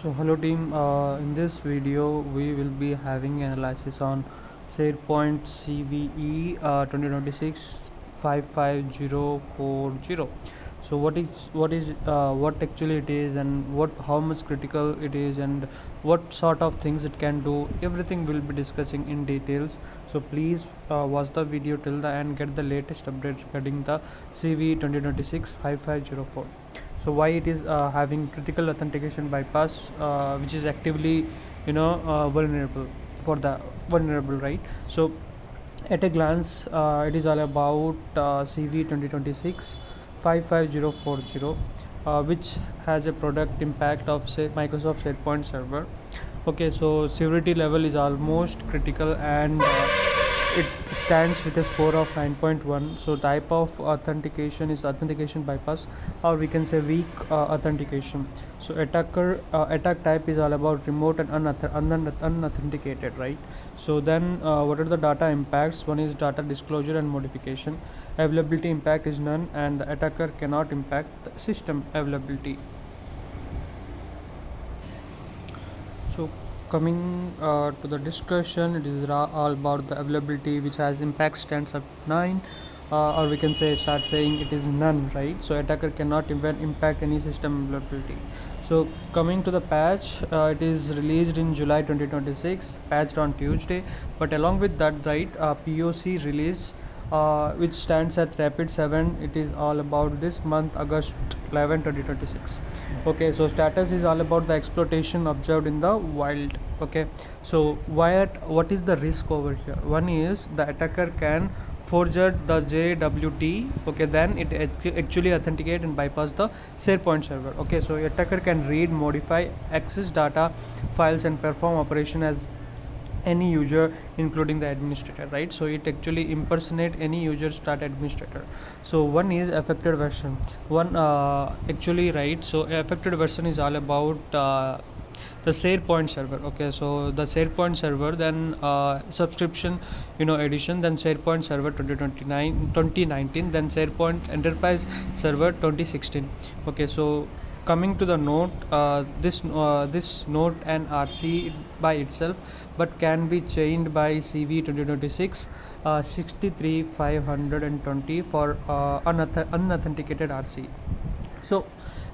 So hello team, in this video we will be having analysis on SharePoint CVE 2026-55040. So what actually it is, and how much critical it is, and what sort of things it can do. Everything we'll be discussing in details. So please watch the video till the end, get the latest update regarding the CVE 2026-5504. So why it is having critical authentication bypass, which is actively vulnerable for the vulnerable, right? So at a glance, it is all about CV 2026 55040, which has a product impact of say Microsoft SharePoint server. Okay, so severity level is almost critical, and it stands with a score of 9.1. So type of authentication is authentication bypass, or we can say weak authentication. So attack type is all about remote and unauthenticated, right? So then what are the data impacts? One is data disclosure and modification. Availability impact is none, and the attacker cannot impact the system availability. So coming to the discussion, it is all about the availability, which has impact stands at 9, or we can say start saying it is none, right? So attacker cannot even impact any system availability. So coming to the patch, it is released in July 2026, patched on Tuesday, but along with that, right, POC release, which stands at rapid 7. It is all about this month, August 11 2026. Okay, so status is all about the exploitation observed in the wild. Okay, so what is the risk over here? One is the attacker can forger the JWT. Okay, then it actually authenticate and bypass the SharePoint server. Okay, so attacker can read, modify, access data files, and perform operation as any user, including the administrator, right? So it actually impersonate any user start administrator. So one is affected version. One actually, right, so affected version is all about the SharePoint server. Okay, so the SharePoint server, then subscription edition, then SharePoint server 2019, then SharePoint enterprise server 2016. Okay, so coming to the note, this note and RC by itself, but can be chained by CV 2026 63520 for unauthenticated RC. So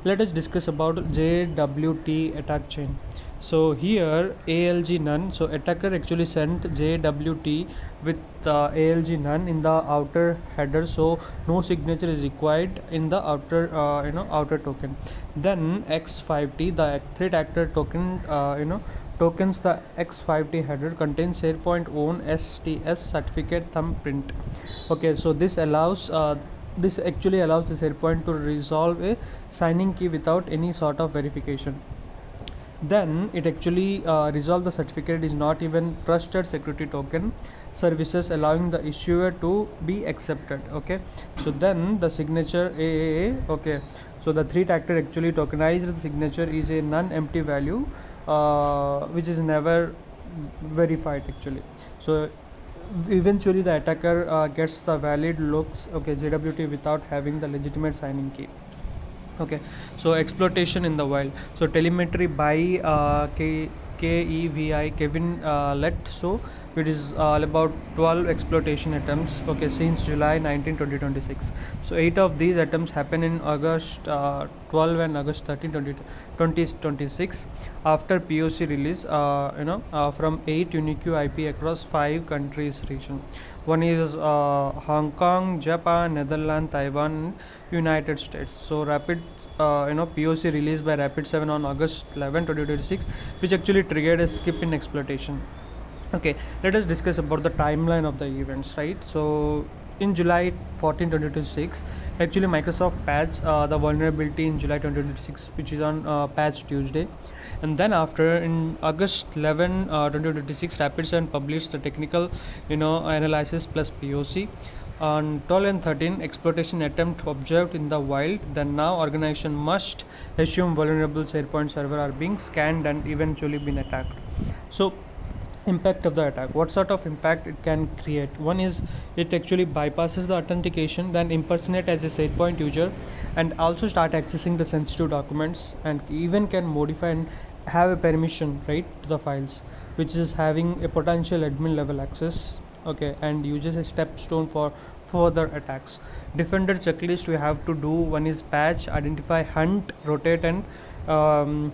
let us discuss about JWT attack chain. So here ALG none. So attacker actually sent JWT with ALG none in the outer header, so no signature is required in the outer token. Then X5T, the threat actor token, tokens, the X5T header contains SharePoint own STS certificate thumbprint. Okay, so this actually allows the SharePoint to resolve a signing key without any sort of verification. Then it actually resolve the certificate is not even trusted security token services, allowing the issuer to be accepted. Okay, so then the signature AAA. Okay, so the threat actor actually tokenized signature is a non-empty value, which is never verified actually. So eventually the attacker gets the valid looks, okay, JWT without having the legitimate signing key. Okay, so exploitation in the wild. So telemetry by Kevin Lett. So it is all about 12 exploitation attempts, okay, since July 19 2026. So 8 of these attempts happen in August 12 and August 13 2026 after POC release, from 8 unique IP across 5 countries region. One is Hong Kong, Japan, Netherlands, Taiwan, United States. So rapid POC released by Rapid 7 on August 11 2026, which actually triggered a skip in exploitation. Okay, let us discuss about the timeline of the events, right? So in July 14 2026, actually Microsoft patched the vulnerability in July 2026, which is on patch Tuesday. And then after in August 11 2026, Rapid 7 published the technical analysis plus POC. On 12 and 13, exploitation attempt observed in the wild. Then now organization must assume vulnerable SharePoint server are being scanned and eventually been attacked. So impact of the attack, what sort of impact it can create? One is it actually bypasses the authentication, then impersonate as a SharePoint user, and also start accessing the sensitive documents, and even can modify and have a permission, right, to the files, which is having a potential admin level access. Okay, and uses a stepstone for further attacks. Defender checklist we have to do: one is patch, identify, hunt, rotate, and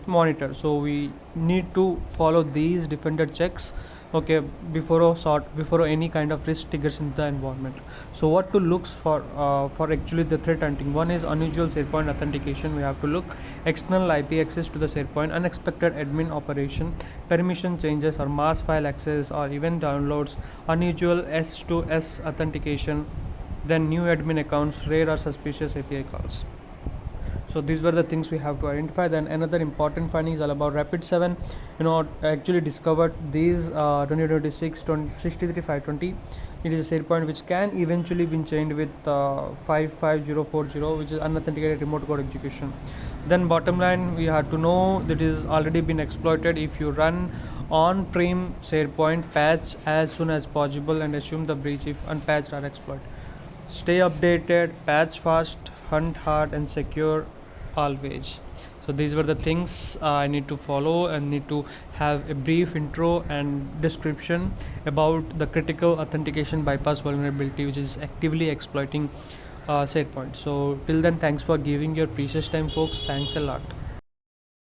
monitor. So we need to follow these defender checks, okay, before any kind of risk triggers in the environment. So what to look for actually the threat hunting: one is unusual SharePoint authentication. We have to look external IP access to the SharePoint, unexpected admin operation, permission changes or mass file access or event downloads, unusual S to S authentication, then new admin accounts, rare or suspicious API calls. So these were the things we have to identify. Then another important finding is all about rapid 7. Actually discovered these 2026-520. It is a SharePoint which can eventually be chained with 55040, which is unauthenticated remote code execution. Then bottom line, we have to know that it is already been exploited. If you run on-prem SharePoint, patch as soon as possible and assume the breach if unpatched or exploited. Stay updated, patch fast, hunt hard, and secure always. So these were the things I need to follow, and need to have a brief intro and description about the critical authentication bypass vulnerability which is actively exploiting SharePoint. So till then, thanks for giving your precious time, folks. Thanks a lot.